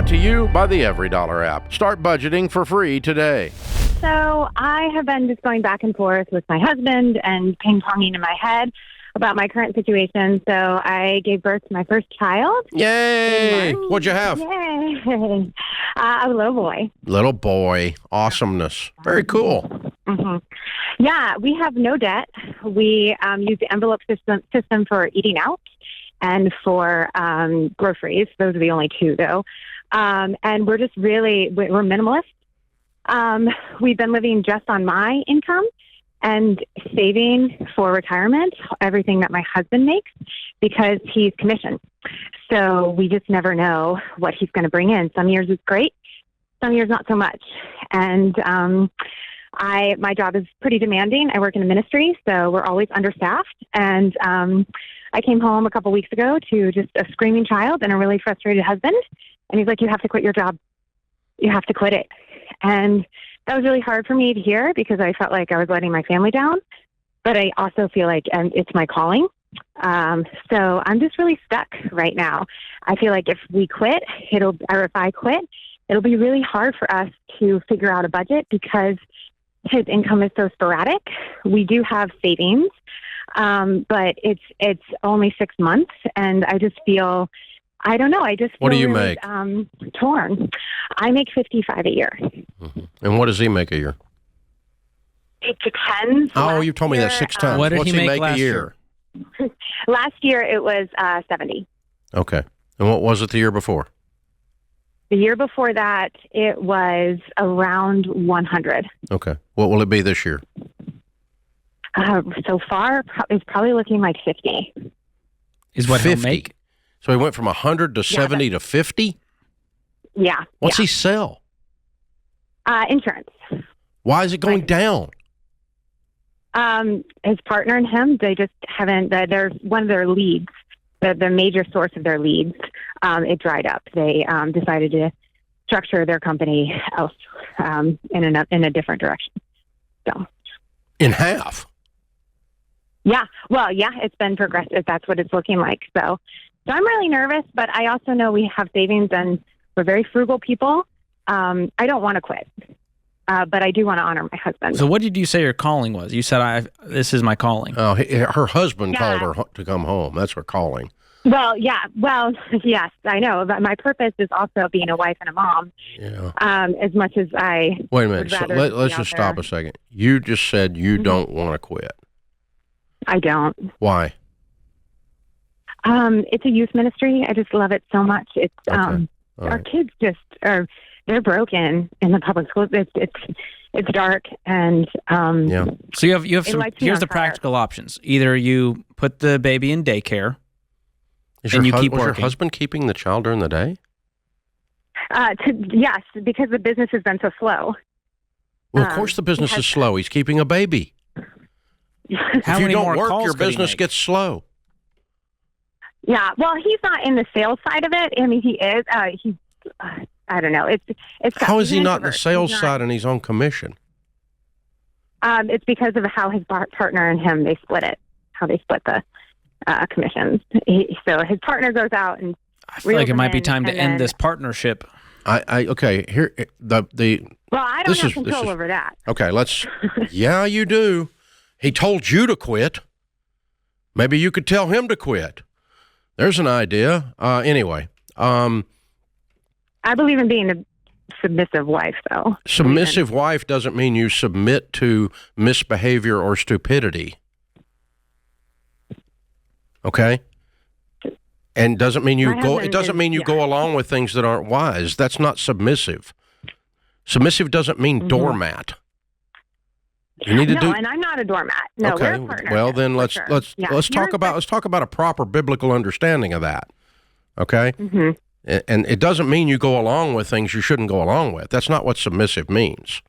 Brought to you by the Every Dollar app. Start budgeting for free today. So I have been just going back and forth with my husband and ping-ponging in my head about my current situation. So I gave birth to my first child. Yay! What'd you have? Yay! A little boy. Little boy. Awesomeness. Very cool. Mm-hmm. Yeah, we have no debt. We use the envelope system for eating out and for groceries. Those are the only two, though. And we're just we're minimalist. We've been living just on my income and saving for retirement, everything that my husband makes, because he's commissioned. So we just never know what he's going to bring in. Some years it's great, some years not so much. And my job is pretty demanding. I work in a ministry, so we're always understaffed. And I came home a couple weeks ago to just a screaming child and a really frustrated husband. And he's like, "You have to quit your job. You have to quit it." And that was really hard for me to hear because I felt like I was letting my family down. But I also feel like it's my calling. So I'm just really stuck right now. I feel like if we quit, or if I quit, it'll be really hard for us to figure out a budget because his income is so sporadic. We do have savings, but it's only 6 months, and I just feel, I don't know. I just feel What do you really, make? Torn. I make $55 a year. Mm-hmm. And what does he make a year? It depends. Oh, you told me that 6 times. What did What's he make a last year? Last year it was 70. Okay. And what was it the year before? The year before that, it was around 100. Okay. What will it be this year? So far, it's probably looking like 50. Is what 50. he'll make? So he went from 100 to 70 to 50? Yeah. What's he sell? Insurance. Why is it going down? His partner and him, they just haven't, there's one of their leads, the major source of their leads, it dried up. They decided to structure their company else in a different direction. So In half? yeah, well, yeah, it's been progressive. That's what it's looking like. So I'm really nervous, but I also know we have savings and we're very frugal people. I don't want to quit, but I do want to honor my husband. So what did you say your calling was? You said, this is my calling. Oh, her husband called her to come home. That's her calling. Well, yeah. Well, yes, I know. But my purpose is also being a wife and a mom. Yeah. As much as I Wait a minute. would So rather let's be just out stop there. a second. You just said you Mhm. don't want to quit. I don't. Why? It's a youth ministry. I just love it so much. It's Okay. our right. kids just are. They're broken in the public schools. It's dark and Yeah. So you have It some, lights me here's on the fire. practical options. Either you put the baby in daycare, Is and your, you keep was your working. husband keeping the child during the day? yes, because the business has been so slow. Well, of course the business is slow. He's keeping a baby. How if you many don't more work, calls your could he business make? gets slow. Yeah, well, he's not in the sales side of it. I mean, he is. He's. I don't know. It's. How is he he's not in the introvert. sales He's not- side and he's on commission? It's because of how his partner and him they split it. How they split the commissions. So his partner goes out and. I feel like it might be time to and end then- this partnership. Okay, here the Well, I don't this have is- this control is- over that. okay, let's yeah, you do. He told you to quit. Maybe you could tell him to quit. There's an idea. Anyway, I believe in being a submissive wife, though. submissive wife doesn't mean you submit to misbehavior or stupidity. Okay? And doesn't mean you My go husband it doesn't is- mean you yeah. go along with things that aren't wise. That's not submissive. Submissive doesn't mean doormat. You need to No, do and I'm not a doormat. No, okay. we're a partner. Well, then for let's sure. let's Yeah. let's talk about a proper biblical understanding of that. Okay? Mm-hmm. And it doesn't mean you go along with things you shouldn't go along with. That's not what submissive means.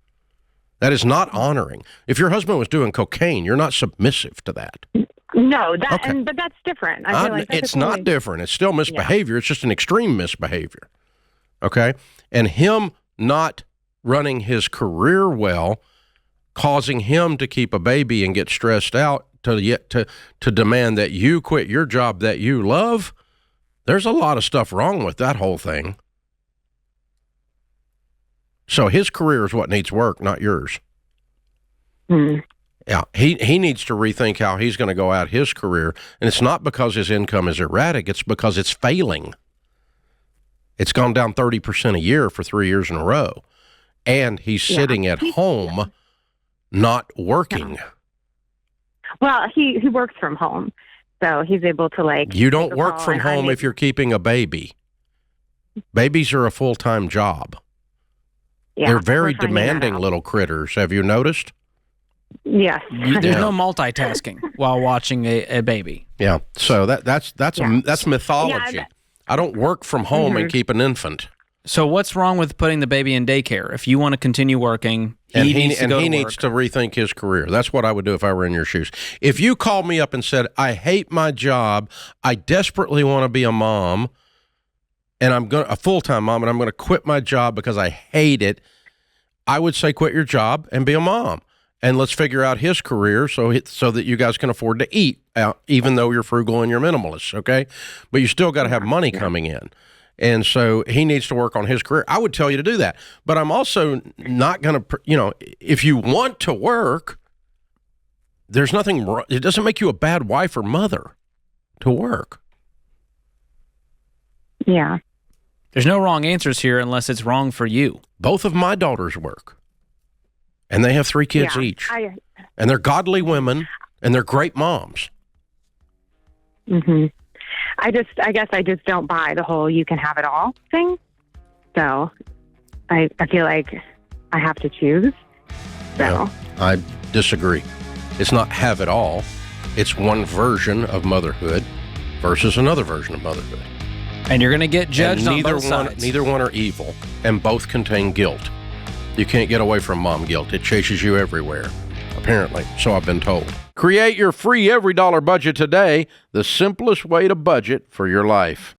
That is not honoring. If your husband was doing cocaine, you're not submissive to that. No, that Okay. but that's different. I feel like that's It's a not totally- different. It's still misbehavior. It's just an extreme misbehavior. Okay? And him not running his career well, causing him to keep a baby and get stressed out to demand that you quit your job that you love. There's a lot of stuff wrong with that whole thing. So his career is what needs work, not yours. Mm. Yeah, he needs to rethink how he's going to go out his career. And it's not because his income is erratic. It's because it's failing. It's gone down 30% a year for 3 years in a row. And he's sitting at home not working. Yeah. Well, he works from home. So he's able to, like... You don't work from home if you're keeping a baby. Babies are a full-time job. Yeah, they're very demanding little critters. Have you noticed? Yes. There's no multitasking while watching a baby. Yeah. So that's mythology. Yeah, I don't work from home and keep an infant. So what's wrong with putting the baby in daycare? If you want to continue working, he needs to rethink his career. That's what I would do if I were in your shoes. If you called me up and said, I hate my job, I desperately want to be a mom, and I'm a full-time mom, and I'm going to quit my job because I hate it, I would say quit your job and be a mom. And let's figure out his career so that you guys can afford to eat, even though you're frugal and you're minimalist, okay? But you still got to have money coming in. And so he needs to work on his career. I would tell you to do that. But I'm also not going to, if you want to work, there's nothing wrong. It doesn't make you a bad wife or mother to work. Yeah. There's no wrong answers here unless it's wrong for you. Both of my daughters work. And they have 3 kids each. And they're godly women, and they're great moms. Mm-hmm. I guess I just don't buy the whole you can have it all thing. So I feel like I have to choose. So yeah, I disagree. It's not have it all. It's one version of motherhood versus another version of motherhood. And you're going to get judged on both sides. Neither one are evil, and both contain guilt. You can't get away from mom guilt. It chases you everywhere, apparently. So I've been told. Create your free every dollar budget today, the simplest way to budget for your life.